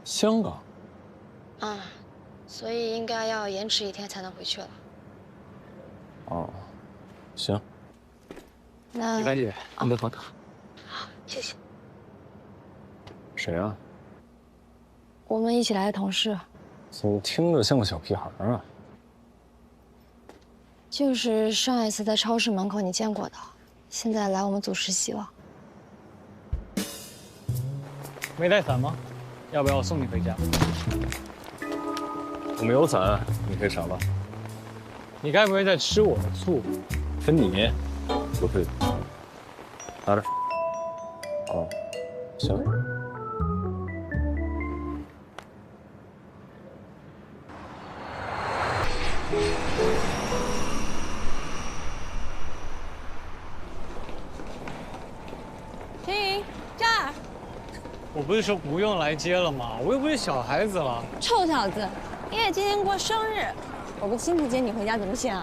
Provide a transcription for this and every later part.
香港啊，所以应该要延迟1天才能回去了。哦，行。那李凡姐，你的房卡。好，谢谢。谁啊？我们一起来的同事，怎么听着像个小屁孩啊？就是上一次在超市门口你见过的，现在来我们组实习了。没带伞吗？要不要我送你回家？我没有伞，你可以闪了。你该不会在吃我的醋？分你，不会的。拿着。哦，行。陈颖，这儿。我不是说不用来接了吗？我又不是小孩子了。臭小子，爷爷今天过生日，我不亲自接你回家怎么行？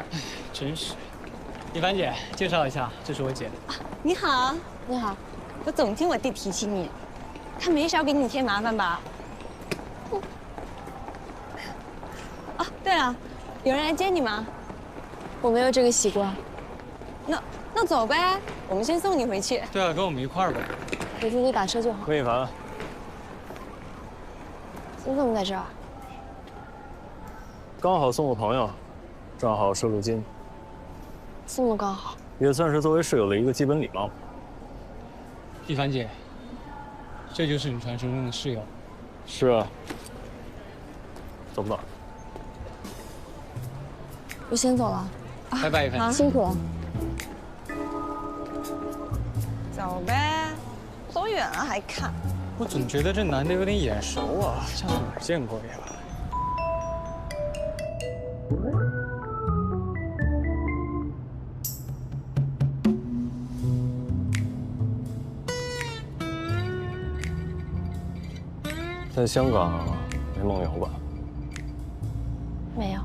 真是。李凡姐，介绍一下，这是我姐。你好，你好，我总听我弟提起你，他没少给你添麻烦吧？哦，对了，有人来接你吗？我没有这个习惯，那走呗，我们先送你回去。对啊，跟我们一块儿吧。我自己打车就好。温一凡，你怎么在这儿？刚好送个朋友，正好摄入金，这么刚好？也算是作为室友的一个基本礼貌。李凡姐，这就是你传说中的室友。是啊。走不走？我先走了，拜拜，李凡姐。辛苦了。走呗，走远了还看。我总觉得这男的有点眼熟啊，像是哪儿见过呀？在香港没梦游吧？没有。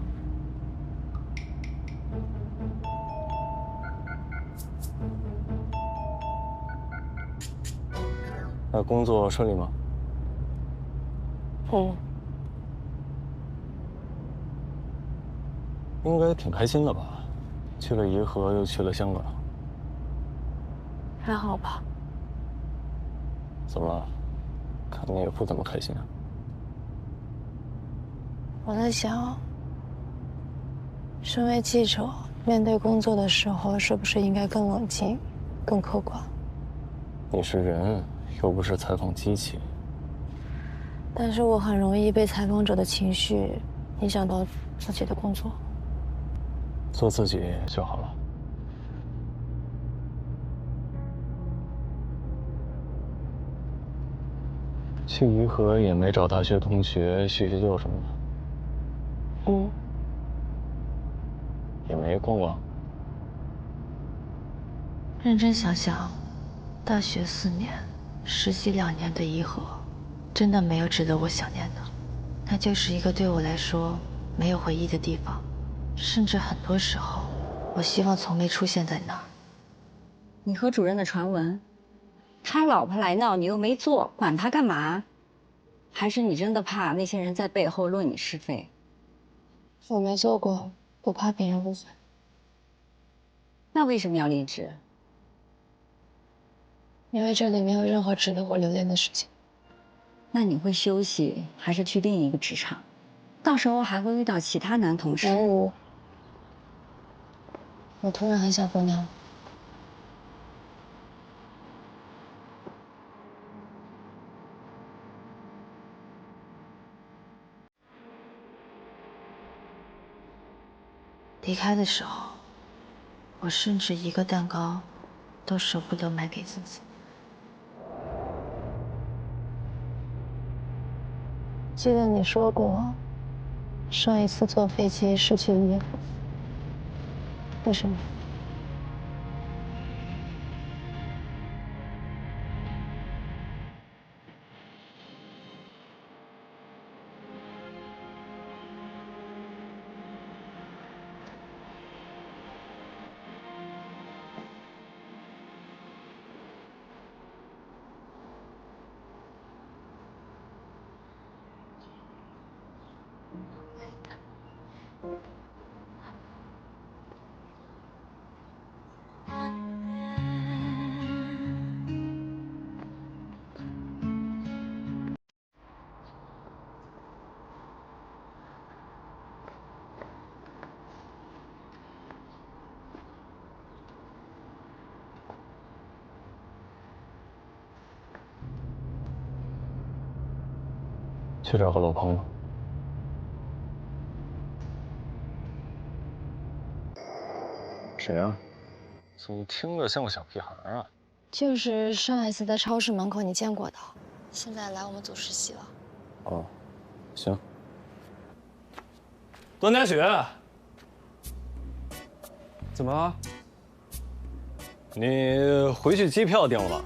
那工作顺利吗？应该挺开心的吧？去了颐和，又去了香港。还好吧。怎么了？看你也不怎么开心啊。我在想，身为记者，面对工作的时候，是不是应该更冷静、更客观？你是人，又不是采访机器。但是我很容易被采访者的情绪影响到自己的工作。做自己就好了。去颐和也没找大学同学叙叙旧什么的。也没逛逛。认真想想，大学4年，实习2年的颐和，真的没有值得我想念的。那就是一个对我来说没有回忆的地方，甚至很多时候，我希望从没出现在那儿。你和主任的传闻，他老婆来闹你又没做，管他干嘛？还是你真的怕那些人在背后论你是非？我没做过，不怕别人误会。那为什么要离职？因为这里没有任何值得我留恋的事情。那你会休息，还是去另一个职场？到时候还会遇到其他男同事。我突然很想姑娘。离开的时候，我甚至一个蛋糕都舍不得买给自己。记得你说过，上一次坐飞机是去颐和，为什么？去找何洛鹏了。谁啊？怎么听着像个小屁孩啊？就是上一次在超市门口你见过的，现在来我们组实习了。哦，行。段佳雪，怎么了？你回去机票订了吗？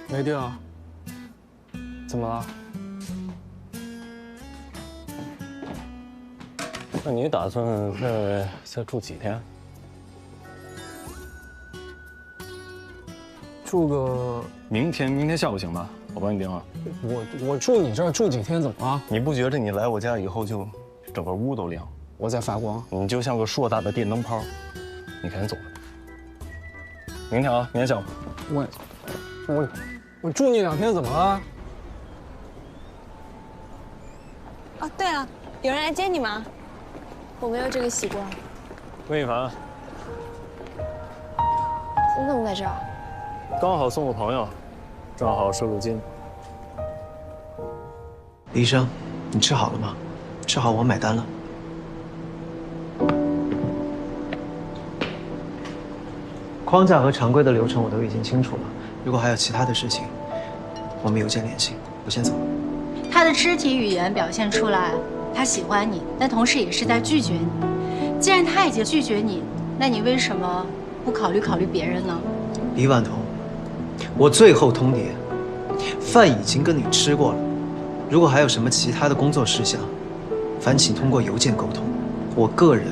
没定。怎么了？那你打算再住几天？住个……明天下午行吧？我帮你订了。我住你这儿住几天怎么了？你不觉得你来我家以后就整个屋都亮？我在发光。你就像个硕大的电灯泡。你赶紧走吧。明天啊，明天下午。我住你2天怎么了？哦，对了，有人来接你吗？我没有这个习惯。温一凡，你怎么在这儿？刚好送个朋友，正好收个金。李医生，你吃好了吗？吃好我买单了。框架和常规的流程我都已经清楚了，如果还有其他的事情，我们邮件联系。我先走了。他的肢体语言表现出来，他喜欢你，但同时也是在拒绝你。既然他已经拒绝你，那你为什么不考虑别人呢？李婉彤，我最后通牒，饭已经跟你吃过了，如果还有什么其他的工作事项，烦请通过邮件沟通。我个人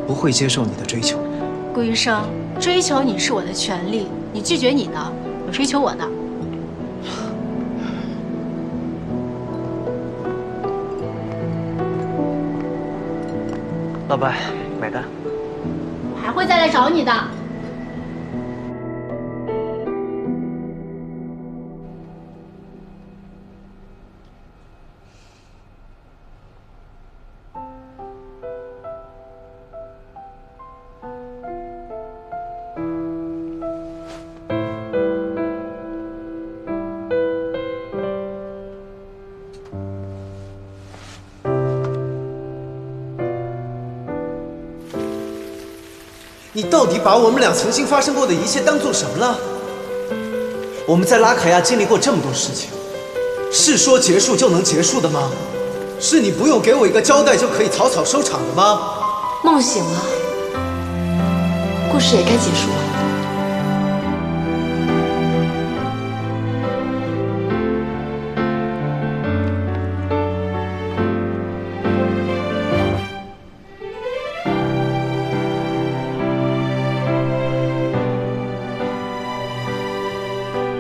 不会接受你的追求。顾医生，追求你是我的权利，你拒绝你的，我追求我的。老白，买单。我还会再来找你的。你到底把我们俩曾经发生过的一切当做什么了？我们在拉卡亚经历过这么多事情，是说结束就能结束的吗？是你不用给我一个交代就可以草草收场的吗？梦醒了，故事也该结束了。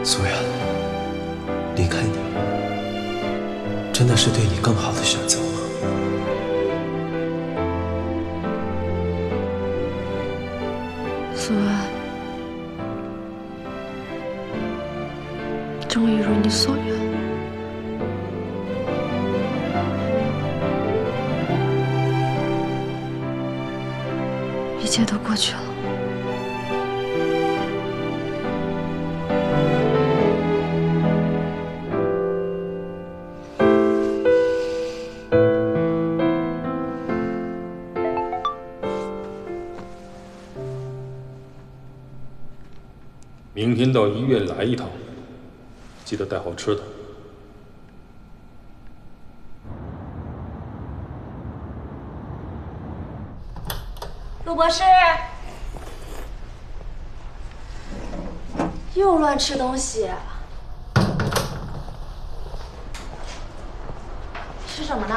苏雅，离开你，真的是对你更好的选择吗？苏安，终于如你所愿，一切都过去了。明天到医院来一趟，记得带好吃的。陆博士，又乱吃东西，吃什么呢？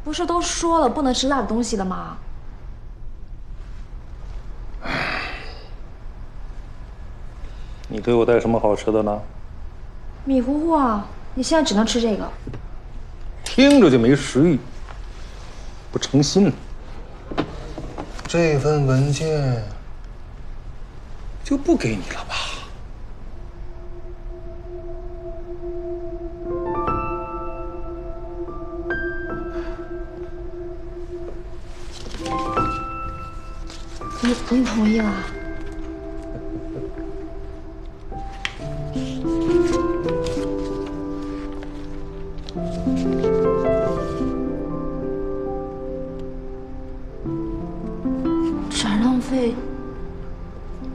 不是都说了不能吃辣的东西了吗？你给我带什么好吃的呢？米糊糊啊，你现在只能吃这个。听着就没食欲，不诚心。这份文件就不给你了吧？你同意了？转让费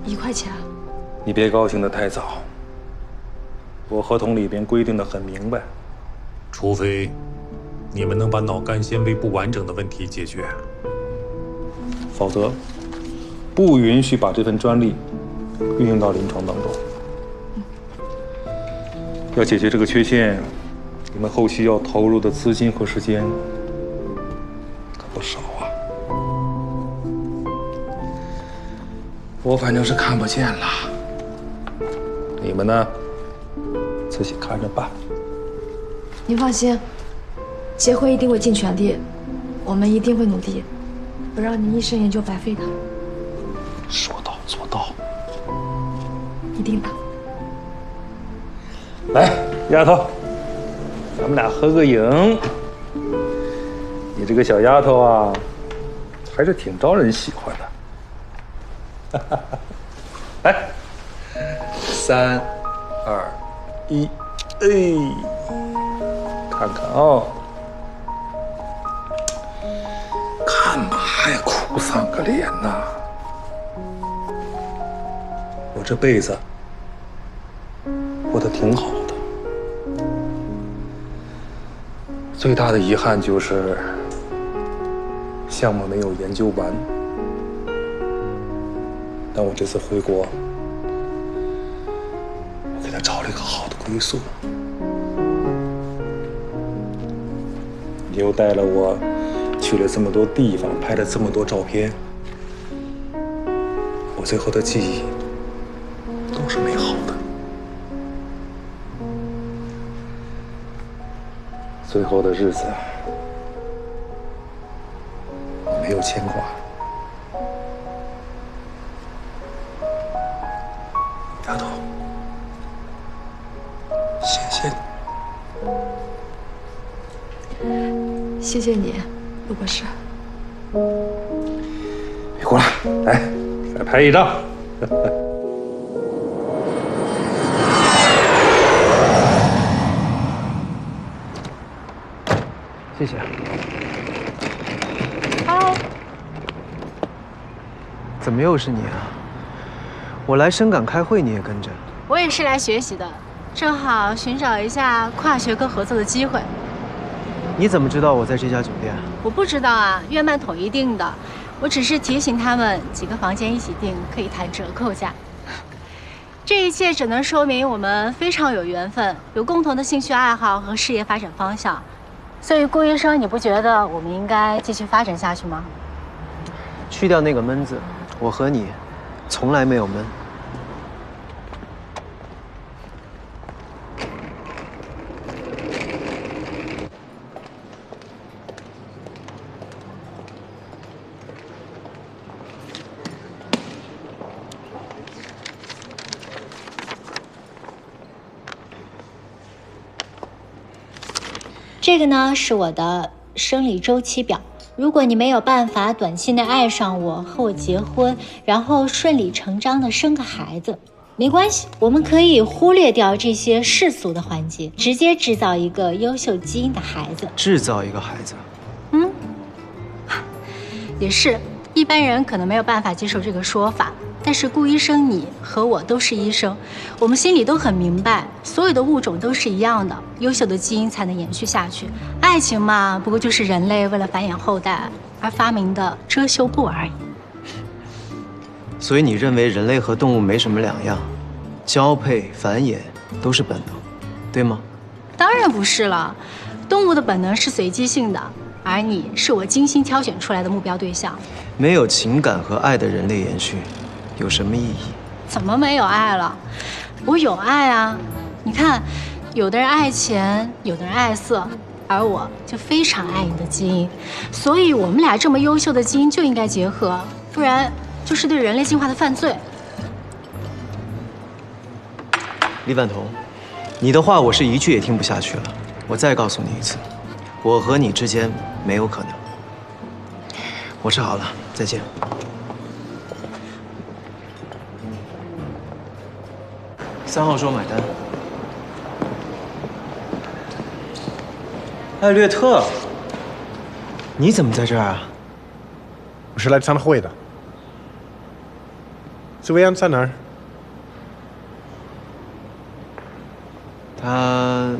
1块钱。你别高兴得太早。我合同里边规定的很明白，除非你们能把脑干纤维不完整的问题解决，否则不允许把这份专利运用到临床当中。要解决这个缺陷，你们后续要投入的资金和时间可不少啊。我反正是看不见了，你们呢，自己看着办。您放心，协会一定会尽全力，我们一定会努力，不让您一生研究白费的。说到做到。一定的。来，丫头，咱们俩合个影。你这个小丫头啊，还是挺招人喜欢的。来，3、2、1，哎，看看啊，干嘛呀？哭丧个脸呐！我这辈子过得挺好的，最大的遗憾就是项目没有研究完。但我这次回国，我给他找了一个好的归宿。你又带了我去了这么多地方，拍了这么多照片，我最后的记忆都是美好的。最后的日子，我没有牵挂。丫头，谢谢你。谢谢你，陆博士。别哭了，来，再拍一张。谢谢。嗨，怎么又是你啊？我来深港开会，你也跟着？我也是来学习的，正好寻找一下跨学科合作的机会。你怎么知道我在这家酒店？我不知道啊，月漫统一定的。我只是提醒他们，几个房间一起订可以谈折扣价。这一切只能说明我们非常有缘分，有共同的兴趣爱好和事业发展方向。所以顾医生，你不觉得我们应该继续发展下去吗？去掉那个闷字，我和你从来没有闷。这个呢是我的生理周期表。如果你没有办法短期内爱上我，和我结婚，然后顺理成章的生个孩子，没关系，我们可以忽略掉这些世俗的环节，直接制造一个优秀基因的孩子。制造一个孩子？也是，一般人可能没有办法接受这个说法。但是顾医生，你和我都是医生，我们心里都很明白，所有的物种都是一样的，优秀的基因才能延续下去。爱情嘛，不过就是人类为了繁衍后代而发明的遮羞布而已。所以你认为人类和动物没什么两样，交配、繁衍都是本能，对吗？当然不是了，动物的本能是随机性的，而你是我精心挑选出来的目标对象。没有情感和爱的人类延续有什么意义？怎么没有爱了？我有爱啊！你看，有的人爱钱，有的人爱色，而我就非常爱你的基因。所以，我们俩这么优秀的基因就应该结合，不然就是对人类进化的犯罪。李婉彤，你的话我是一句也听不下去了。我再告诉你一次，我和你之间没有可能。我吃好了，再见。3号桌买单。艾略特，你怎么在这儿啊？我是来参会的。苏维安在哪儿？他。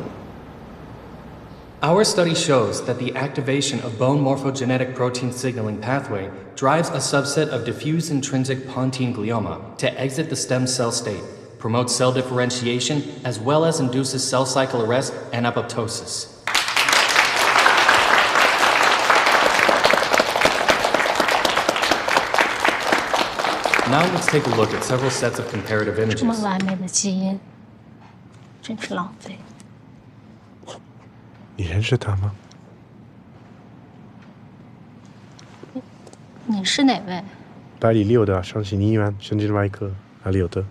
Our study shows that the activation of bone morphogenetic protein signaling pathway drives a subset of diffuse intrinsic pontine glioma to exit the stem cell state, promotes cell differentiation, as well as induces cell cycle arrest and apoptosis. Now let's take a look at several sets of comparative 这么 images. 完美的基因，真是浪费。 你认识他吗？你是哪位？巴黎6的上行医院神经外科阿里有的。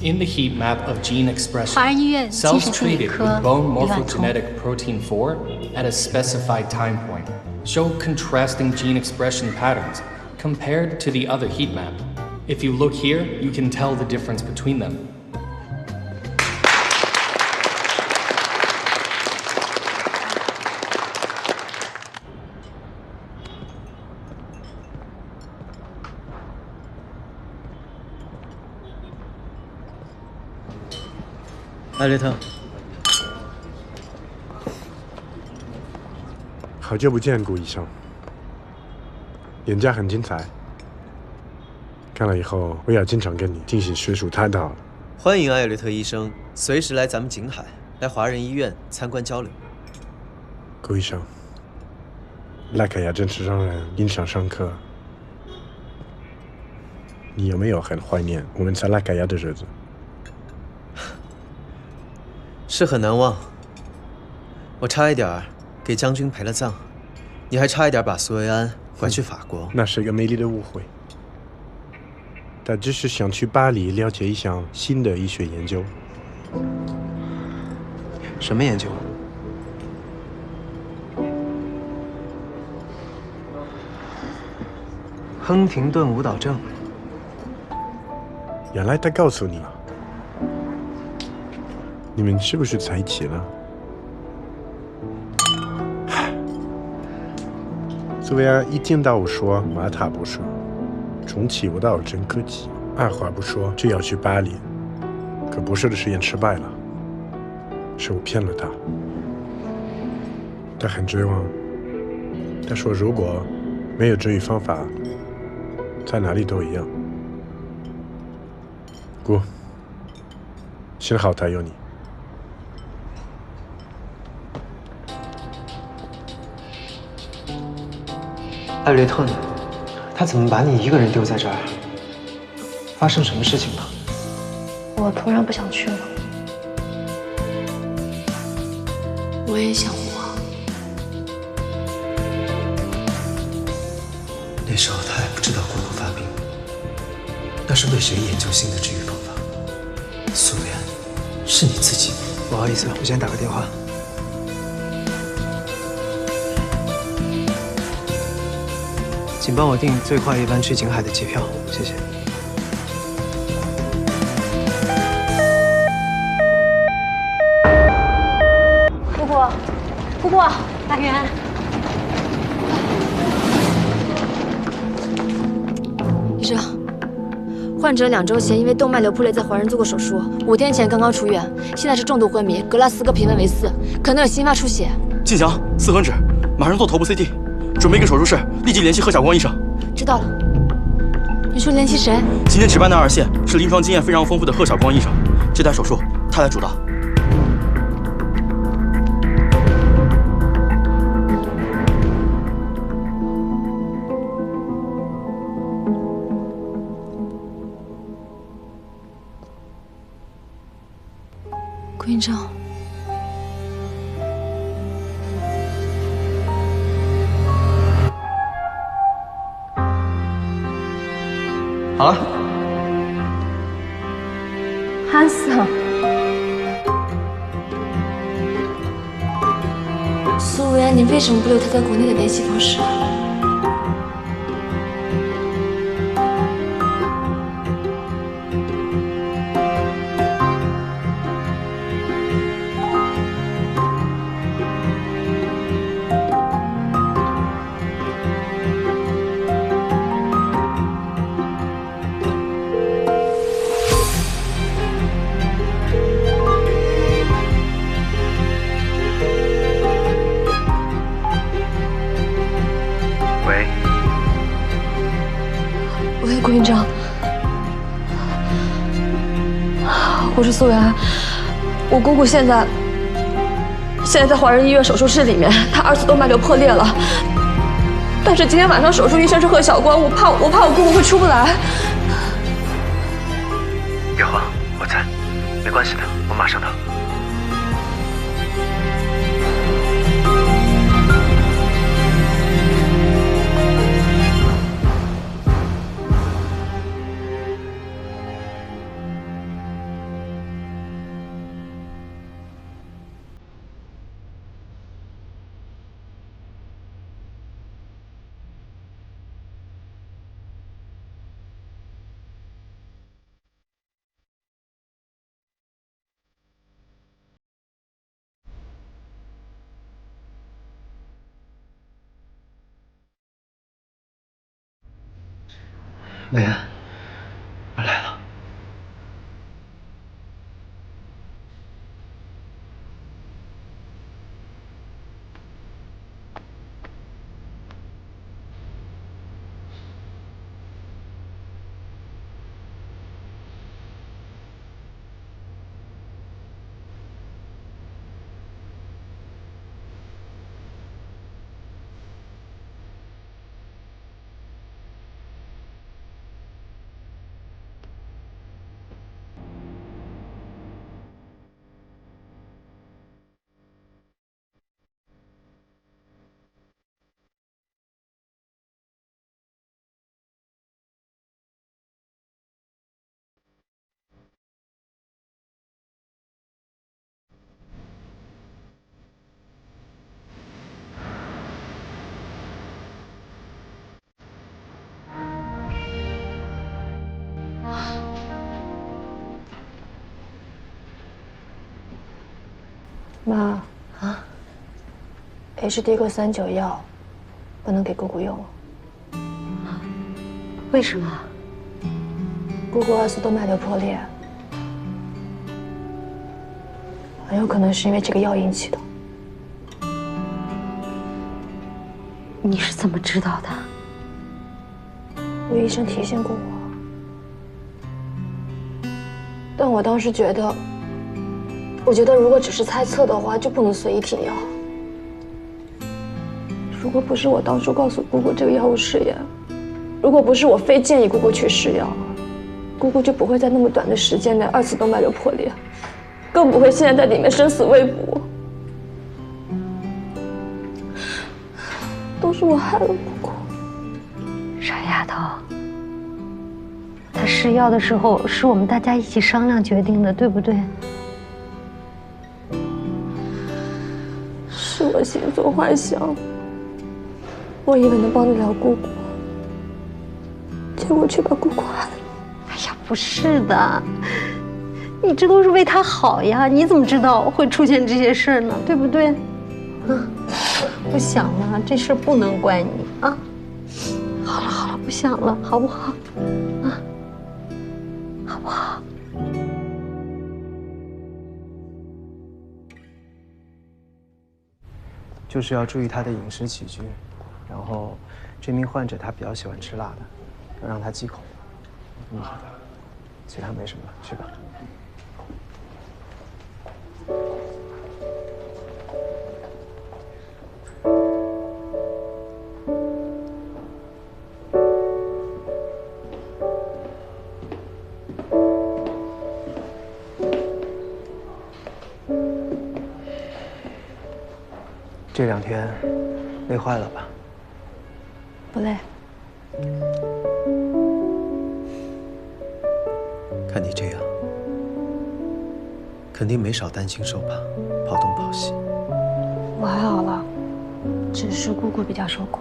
In the heat map of gene expression, 华人医院精 cells 神心理 treated 科 with bone 李婉彤。 morphogenetic protein 4 at a specified time point show contrasting gene expression patterns compared to the other heat map. If you look here, you can tell the difference between them. 艾略特，好久不见，顾医生。演讲很精彩，看了以后我要经常跟你进行学术探讨。欢迎艾略特医生随时来咱们景海，来华人医院参观交流。顾医生，拉凯亚真是让人印象深刻。你有没有很怀念我们在拉凯亚的日子？ 是很难忘，我差一点给将军陪了葬，你还差一点把苏维安拐去法国。那是个美丽的误会。他只是想去巴黎了解一项新的医学研究。什么研究？亨廷顿舞蹈症。原来他告诉你了。 你们是不是在一起了？苏维安一听到我说马塔不是，重启舞蹈真客气，二话不说就要去巴黎。可博士的实验失败了，是我骗了他。他很绝望，他说如果没有治愈方法，在哪里都一样。姑，幸好他有你。 艾略特呢？他怎么把你一个人丢在这儿？发生什么事情了？我突然不想去了。我也想活。那时候他还不知道过度发病，那是为谁研究新的治愈方法？苏维安，是你自己。不好意思，我先打个电话。 请帮我订最快一班去景海的机票，谢谢。姑姑，姑姑，大元。医生，患者2周前因为动脉瘤破裂在华人做过手术，5天前刚刚出院，现在是重度昏迷，格拉斯哥评分为4，可能有心发出血。靳翔，4横指，马上做头部 CT。 准备给手术室，立即联系贺晓光医生。知道了。你说联系谁？今天值班的2线是临床经验非常丰富的贺晓光医生，这台手术他来主导。顾院长，好了，韩桑，苏妍，你为什么不留他在国内的联系方式啊？ 喂，顾院长，我是苏媛，我姑姑现在在华人医院手术室里面，她2次动脉瘤破裂了。但是今天晚上手术医生是贺晓光，我怕我姑姑会出不来。别慌，我在，没关系的，我马上到。 美妍，我来了。妈啊 ，HD 克39药不能给姑姑用了。为什么？姑姑2次动脉瘤破裂，很有可能是因为这个药引起的。你是怎么知道的？我医生提醒过我，但我当时觉得。 我觉得如果只是猜测的话，就不能随意停药。如果不是我当初告诉姑姑这个药物试验，如果不是我非建议姑姑去试药，姑姑就不会在那么短的时间内2次动脉瘤破裂，更不会现在在里面生死未卜。都是我害了姑姑。傻丫头，她试药的时候是我们大家一起商量决定的，对不对？ 是我心存幻想，我以为能帮得了姑姑，结果却把姑姑害了。哎呀，不是的，你这都是为她好呀，你怎么知道会出现这些事儿呢？对不对？啊，不想了，这事儿不能怪你啊。好了好了，不想了，好不好？啊，好不好？ 就是要注意他的饮食起居，然后这名患者他比较喜欢吃辣的，要让他忌口。其他没什么了，去吧。这2天累坏了吧？不累。看你这样，肯定没少担惊受怕，跑东跑西。我还好了，只是姑姑比较受苦。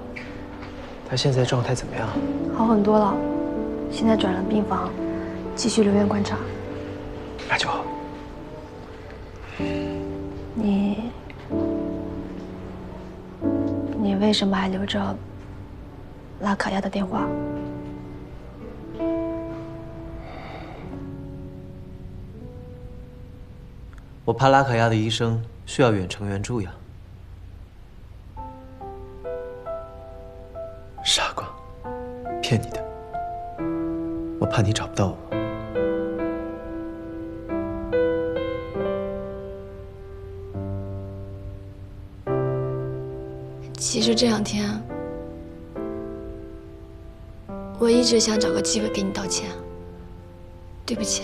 她现在状态怎么样？好很多了，现在转了病房，继续留院观察。那就好。你为什么还留着拉卡亚的电话？我怕拉卡亚的医生需要远程援助呀。傻瓜，骗你的。我怕你找不到我。其实这2天，我一直想找个机会给你道歉。对不起，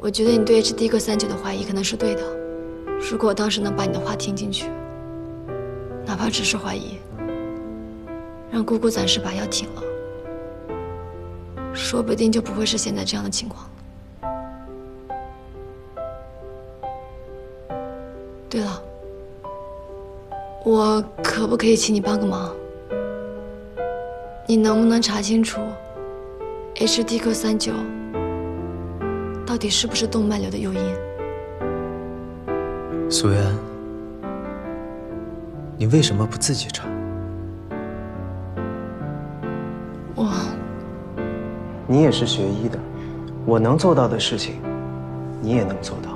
我觉得你对 HD 克39的怀疑可能是对的。如果我当时能把你的话听进去，哪怕只是怀疑，让姑姑暂时把药停了，说不定就不会是现在这样的情况了。对了。我可不可以请你帮个忙？你能不能查清楚 HD 克39到底是不是动脉瘤的诱因？苏维安，你为什么不自己查？你也是学医的，我能做到的事情，你也能做到。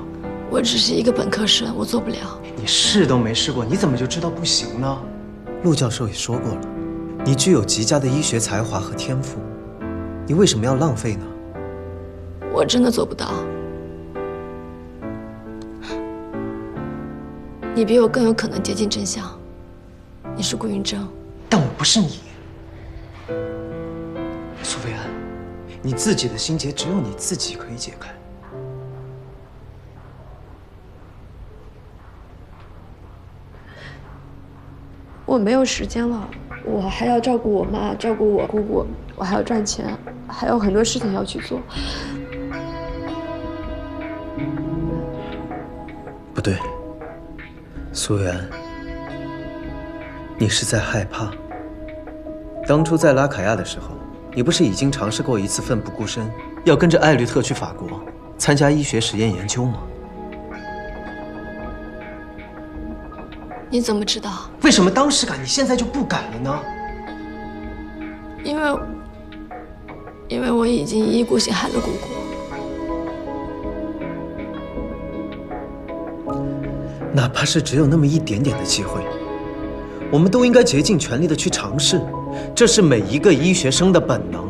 我只是一个本科生，我做不了。你试都没试过，你怎么就知道不行呢？陆教授也说过了，你具有极佳的医学才华和天赋，你为什么要浪费呢？我真的做不到。你比我更有可能接近真相。你是顾云峥，但我不是你。苏菲安，你自己的心结只有你自己可以解开。我没有时间了，我还要照顾我妈，照顾我姑姑，我还要赚钱，还有很多事情要去做。不对，苏维安，你是在害怕。当初在拉卡亚的时候，你不是已经尝试过一次奋不顾身，要跟着艾略特去法国参加医学实验研究吗？你怎么知道？为什么当时敢，你现在就不敢了呢？因为我已经一意孤行害了姑姑。哪怕是只有那么一点点的机会，我们都应该竭尽全力的去尝试，这是每一个医学生的本能。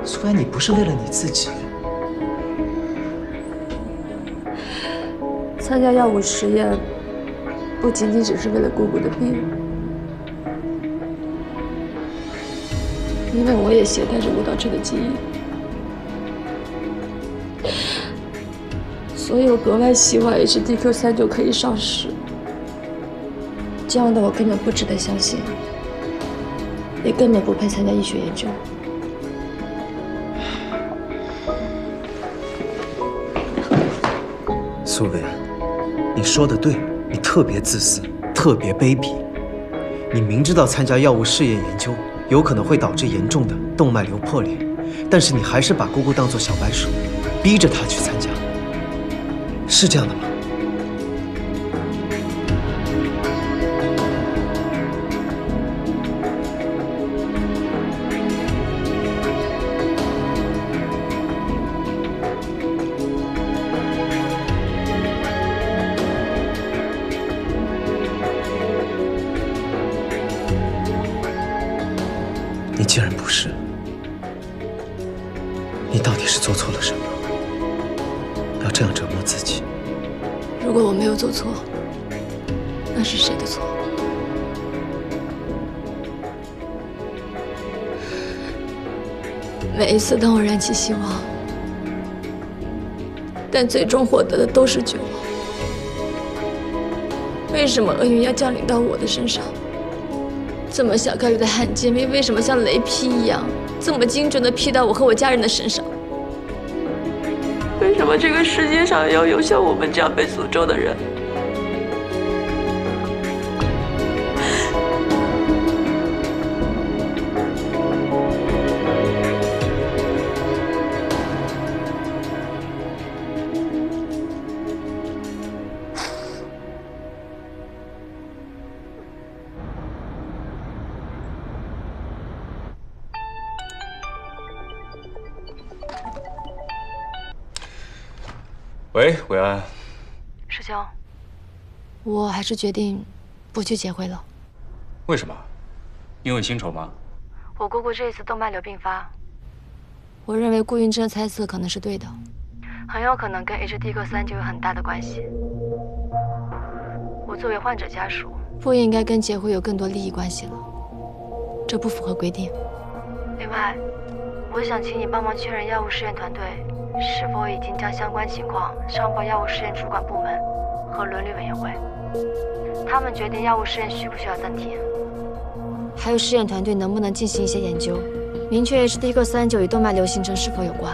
苏安，你不是为了你自己。参加药物实验，不仅仅只是为了姑姑的病，因为我也携带着舞蹈这个基因，所以我格外希望 HDQ39可以上市。这样的我根本不值得相信，也根本不配参加医学研究。苏维安，你说的对，你特别自私，特别卑鄙。你明知道参加药物试验研究有可能会导致严重的动脉瘤破裂，但是你还是把姑姑当作小白鼠，逼着她去参加，是这样的吗？你既然不是，你到底是做错了什么？要这样折磨自己？如果我没有做错，那是谁的错？每一次当我燃起希望，但最终获得的都是绝望。为什么厄运要降临到我的身上？这么小概率的罕见病，为什么像雷劈一样，这么精准地劈到我和我家人的身上？为什么这个世界上要有像我们这样被诅咒的人？喂，伟安。师兄，我还是决定不去结会了。为什么？因为新仇吗？我姑姑这次动脉瘤并发，我认为顾云琛的猜测可能是对的，很有可能跟 HD 克3就有很大的关系。我作为患者家属，不应该跟结会有更多利益关系了，这不符合规定。另外，我想请你帮忙确认药物试验团队是否已经将相关情况上报药物试验主管部门和伦理委员会，他们决定药物试验需不需要暂停。还有试验团队能不能进行一些研究，明确 HD 克3/9与动脉瘤形成是否有关。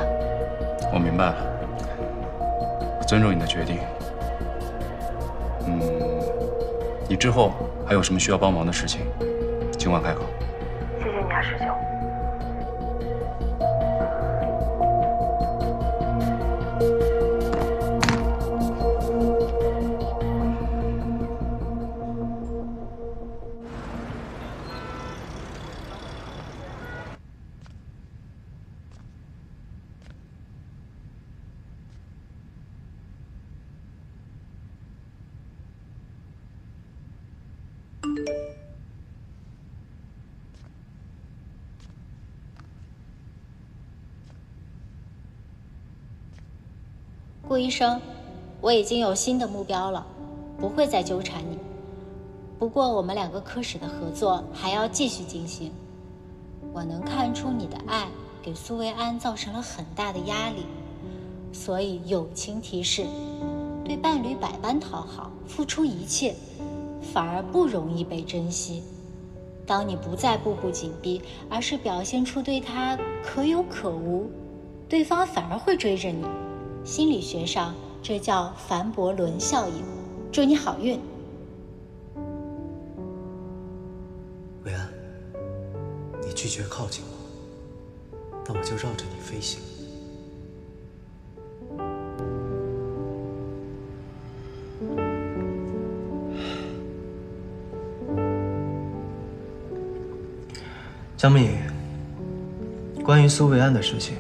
我明白了，我尊重你的决定。你之后还有什么需要帮忙的事情，尽管开口。谢谢你啊，师兄。顾医生，我已经有新的目标了，不会再纠缠你。不过我们2个科室的合作还要继续进行。我能看出你的爱给苏维安造成了很大的压力，所以友情提示：对伴侣百般讨好，付出一切，反而不容易被珍惜。当你不再步步紧逼，而是表现出对他可有可无，对方反而会追着你。心理学上，这叫凡伯伦效应。祝你好运。维安，你拒绝靠近我，那我就绕着你飞行。江明，关于苏维安的事情，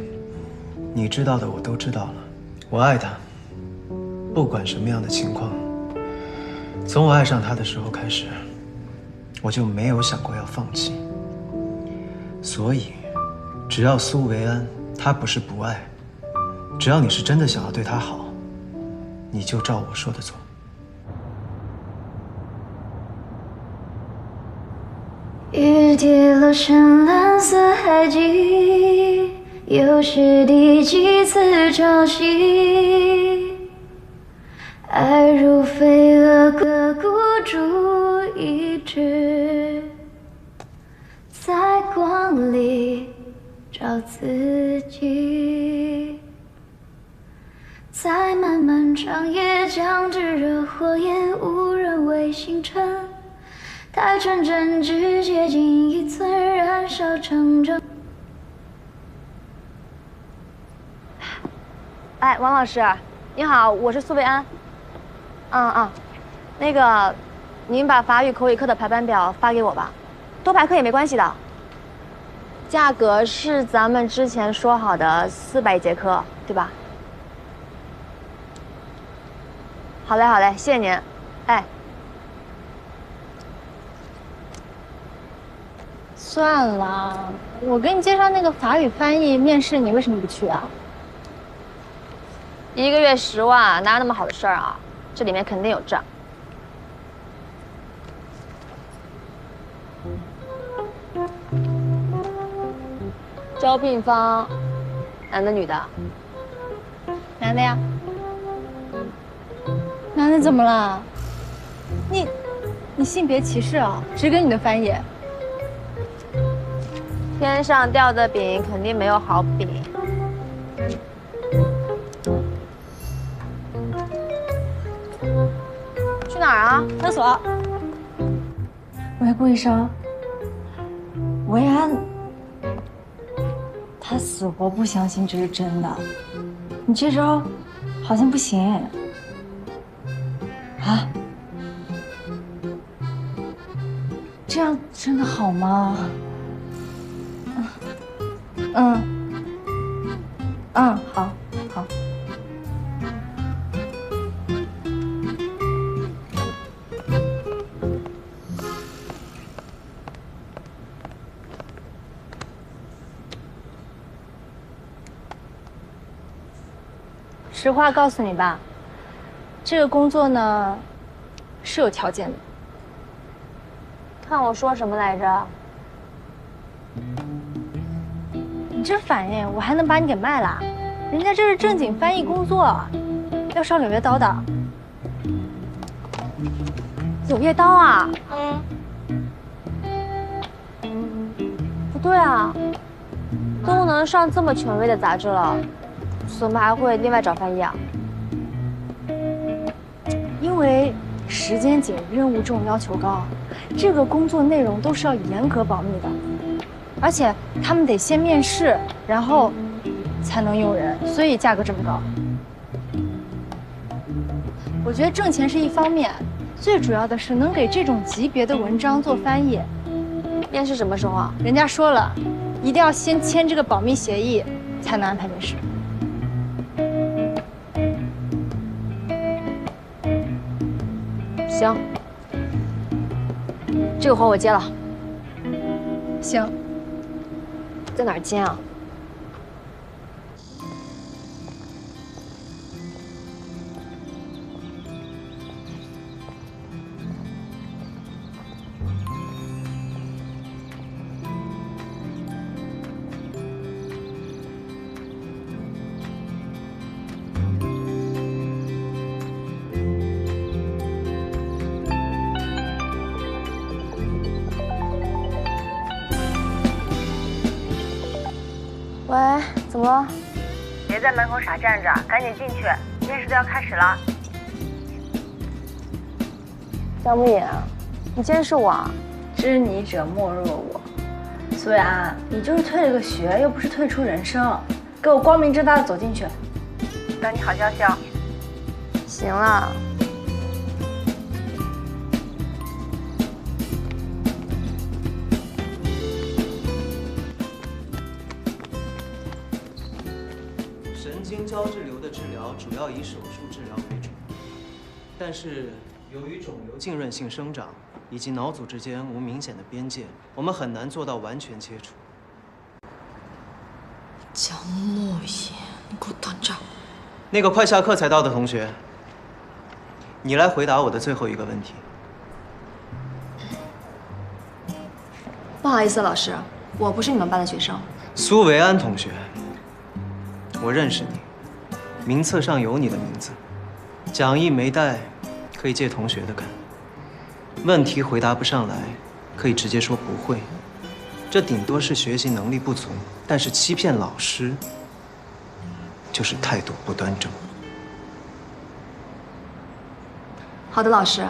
你知道的我都知道了。我爱他，不管什么样的情况。从我爱上他的时候开始，我就没有想过要放弃。所以，只要苏维安他不是不爱，只要你是真的想要对他好，你就照我说的做。雨滴落深蓝色海迹，又是第几次潮汐？爱如飞蛾，各孤注一掷，在光里找自己，在漫漫长夜将炙热火焰无人为星辰。待纯真只接近1寸，燃烧成蒸。哎，王老师，你好，我是苏维安。那个，您把法语口语课的排班表发给我吧，多排课也没关系的。价格是咱们之前说好的400节课，对吧？好嘞，好嘞，谢谢您。哎。算了，我给你介绍那个法语翻译面试，你为什么不去啊？1个月10万，哪有那么好的事儿啊？这里面肯定有账。招聘方，男的女的？男的呀。男的怎么了？你性别歧视啊？谁跟你的翻译？天上掉的饼肯定没有好饼。去哪儿啊？厕所。喂，顾医生，维安，他死活不相信这是真的。你这招好像不行啊？这样真的好吗？好。实话告诉你吧，这个工作呢是有条件的。看我说什么来着？你这反应，我还能把你给卖了？人家这是正经翻译工作，要上柳叶刀的。柳叶刀啊？不对啊，都能上这么权威的杂志了，怎么还会另外找翻译啊？因为时间紧，任务重，要求高，这个工作内容都是要严格保密的，而且他们得先面试，然后才能用人，所以价格这么高。我觉得挣钱是一方面，最主要的是能给这种级别的文章做翻译。面试什么时候啊？人家说了，一定要先签这个保密协议，才能安排面试。行，这个活我接了。行，在哪儿接啊？喂，怎么了？别在门口傻站着，赶紧进去，面试都要开始了。张不言，你监视我啊？知你者莫若我。苏然，你就是退了个学，又不是退出人生，给我光明正大的走进去。等你好消息哦。行了。神经胶质瘤的治疗主要以手术治疗为主，但是由于肿瘤浸润性生长以及脑组织间无明显的边界，我们很难做到完全切除。江莫言，你给我等着！那个快下课才到的同学，你来回答我的最后一个问题。不好意思，老师，我不是你们班的学生。苏维安同学，我认识你，名册上有你的名字，讲义没带，可以借同学的看。问题回答不上来，可以直接说不会，这顶多是学习能力不足，但是欺骗老师，就是态度不端正。好的，老师，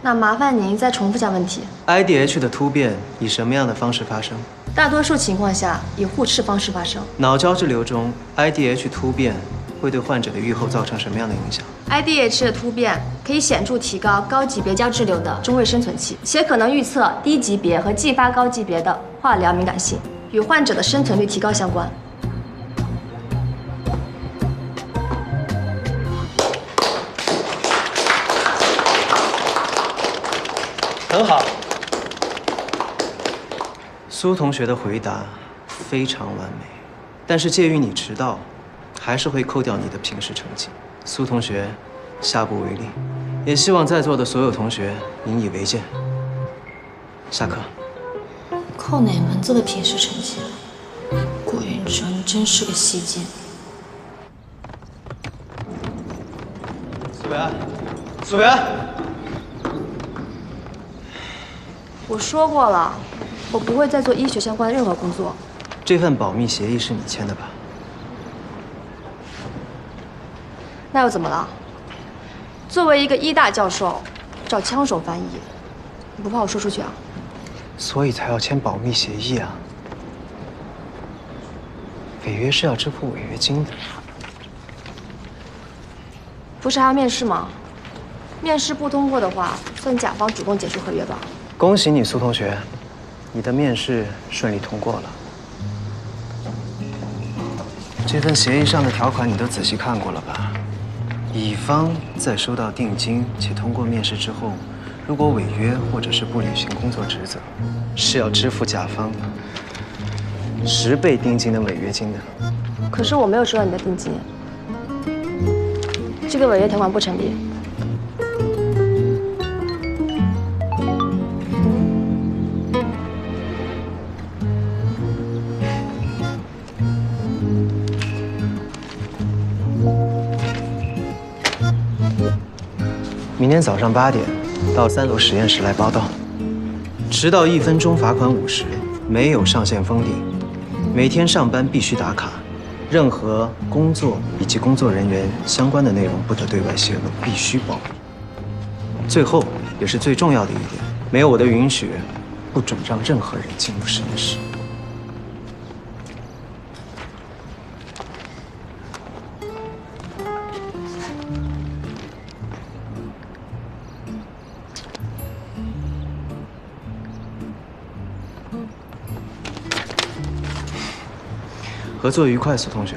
那麻烦您再重复下问题。IDH 的突变以什么样的方式发生？大多数情况下以互斥方式发生。脑胶质瘤中 IDH 突变会对患者的预后造成什么样的影响？ IDH 的突变可以显著提高高级别胶质瘤的中位生存期，且可能预测低级别和继发高级别的化疗敏感性，与患者的生存率提高相关。很好，苏同学的回答非常完美，但是鉴于你迟到，还是会扣掉你的平时成绩。苏同学，下不为例，也希望在座的所有同学引以为戒。下课。扣哪门子的平时成绩？顾云琛真是个戏精。苏维安，苏媛，我说过了，我不会再做医学相关的任何工作。这份保密协议是你签的吧？那又怎么了？作为一个医大教授，找枪手翻译，你不怕我说出去啊？所以才要签保密协议啊。违约是要支付违约金的。不是还要面试吗？面试不通过的话，算甲方主动解除合约吧。恭喜你，苏同学，你的面试顺利通过了。这份协议上的条款你都仔细看过了吧？乙方在收到定金且通过面试之后，如果违约或者是不履行工作职责，是要支付甲方10倍定金的违约金的。可是我没有收到你的定金，这个违约条款不成立。明天早上8点到3楼实验室来报到，迟到1分钟罚款50，没有上限封顶，每天上班必须打卡，任何工作以及工作人员相关的内容不得对外泄露，必须保密。最后也是最重要的一点，没有我的允许，不准让任何人进入实验室。合作愉快，苏同学。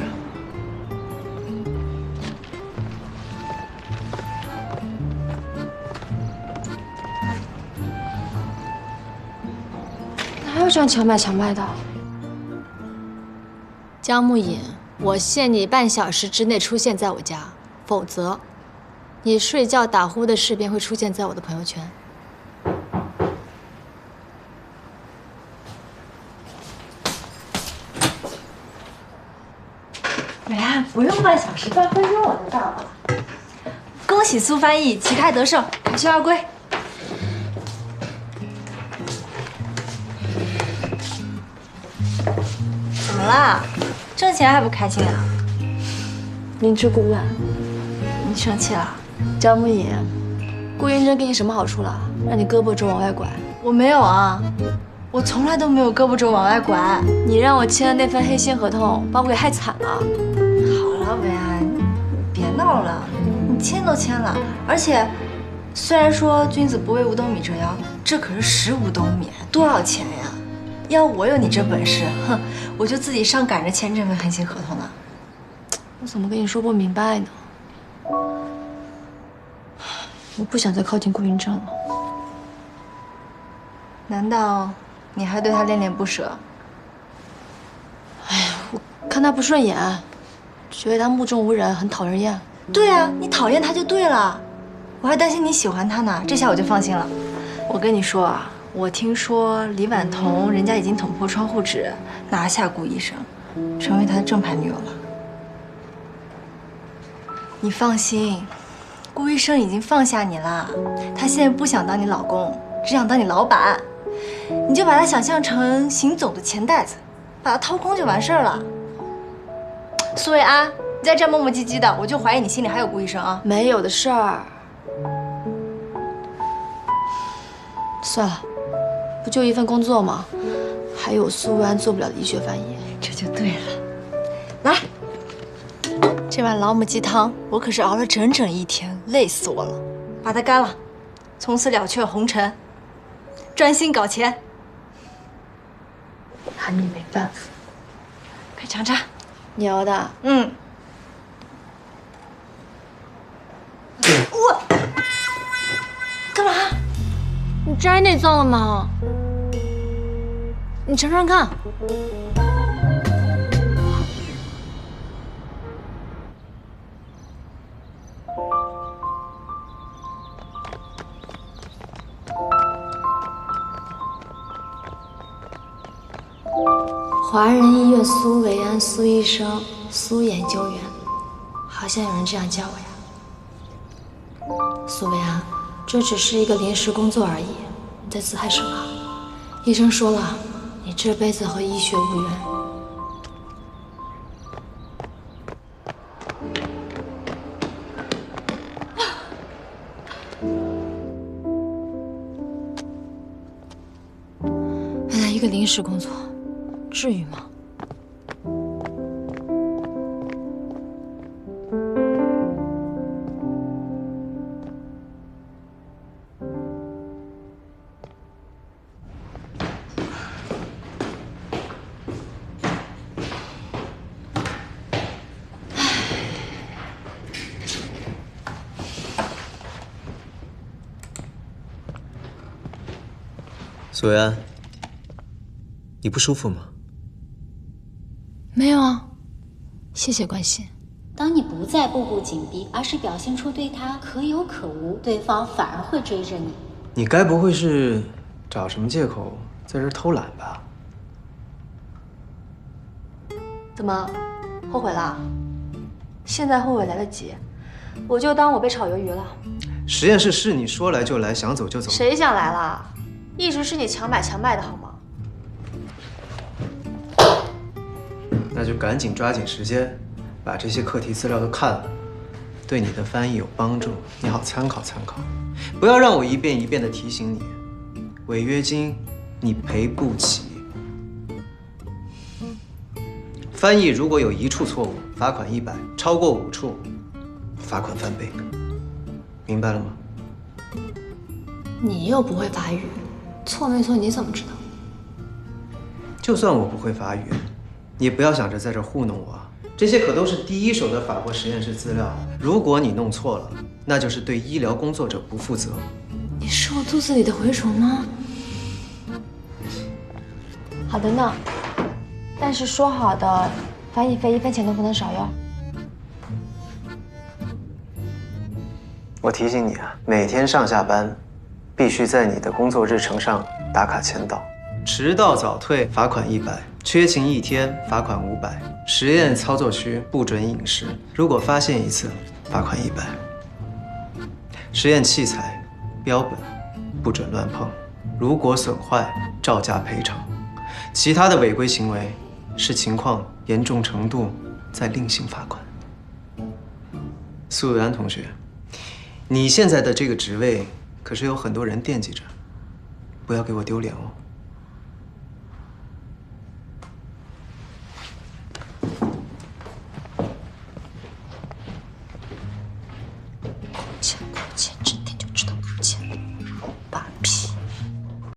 哪有这样强买强卖的？江木影，我限你半小时之内出现在我家，否则，你睡觉打呼的视频会出现在我的朋友圈。伟安，不用半小时，半分钟我就到了。恭喜苏翻译旗开得胜，凯旋而归。怎么啦？挣钱还不开心啊？明知故问，你生气了？江木影，顾云珍给你什么好处了？让你胳膊肘往外拐？我没有啊，我从来都没有胳膊肘往外拐。你让我签的那份黑心合同，把我给害惨了。好了，维安，你别闹了，你签都签了，而且，虽然说君子不为五斗米折腰，这可是15斗米，多少钱呀？要我有你这本事，哼，我就自己上赶着签这份黑心合同了。我怎么跟你说不明白呢？我不想再靠近顾云珍了。难道你还对他恋恋不舍？哎呀，我看他不顺眼，觉得他目中无人，很讨人厌。对啊，你讨厌他就对了，我还担心你喜欢他呢，这下我就放心了。我跟你说啊，我听说李婉彤人家已经捅破窗户纸，拿下顾医生，成为他的正牌女友了。你放心，顾医生已经放下你了，他现在不想当你老公，只想当你老板。你就把他想象成行走的钱袋子，把他掏空就完事儿了。苏维安，你再这样磨磨唧唧的，我就怀疑你心里还有顾医生啊！没有的事儿。算了，不就一份工作吗？还有苏维安做不了的医学翻译，这就对了。来，这碗老母鸡汤我可是熬了整整1天，累死我了。把它干了，从此了却红尘，专心搞钱。拿你没办法。快尝尝，牛的。嗯。我干嘛？你摘内脏了吗？你尝尝看。华人医院苏维安苏医生苏研究员，好像有人这样叫我呀。苏维安，这只是一个临时工作而已，你在自嗨什么？医生说了，你这辈子和医学无缘。原来一个临时工作，至于吗？ 苏维安，你不舒服吗？没有啊，谢谢关心。当你不再步步紧逼，而是表现出对他可有可无，对方反而会追着你。你该不会是找什么借口在这儿偷懒吧？怎么，后悔了？现在后悔来得及，我就当我被炒鱿鱼了。实验室是你说来就来，想走就走。谁想来了？ 一直是你强买强卖的好吗？那就赶紧抓紧时间，把这些课题资料都看了，对你的翻译有帮助，你好参考参考。不要让我一遍一遍的提醒你，违约金你赔不起。翻译如果有1处错误，罚款100；超过5处，罚款翻倍。明白了吗？你又不会法语。 错没错？你怎么知道？就算我不会法语，你也不要想着在这糊弄我。这些可都是第一手的法国实验室资料，如果你弄错了，那就是对医疗工作者不负责。你是我肚子里的蛔虫吗？好的呢，但是说好的翻译费1分钱都不能少哟。我提醒你啊，每天上下班。 必须在你的工作日程上打卡签到，迟到早退罚款100，缺勤1天罚款500。实验操作区不准饮食，如果发现1次，罚款100。实验器材标本不准乱碰，如果损坏照价赔偿。其他的违规行为视情况严重程度再另行罚款。苏维安同学，你现在的这个职位。 可是有很多人惦记着，不要给我丢脸哦。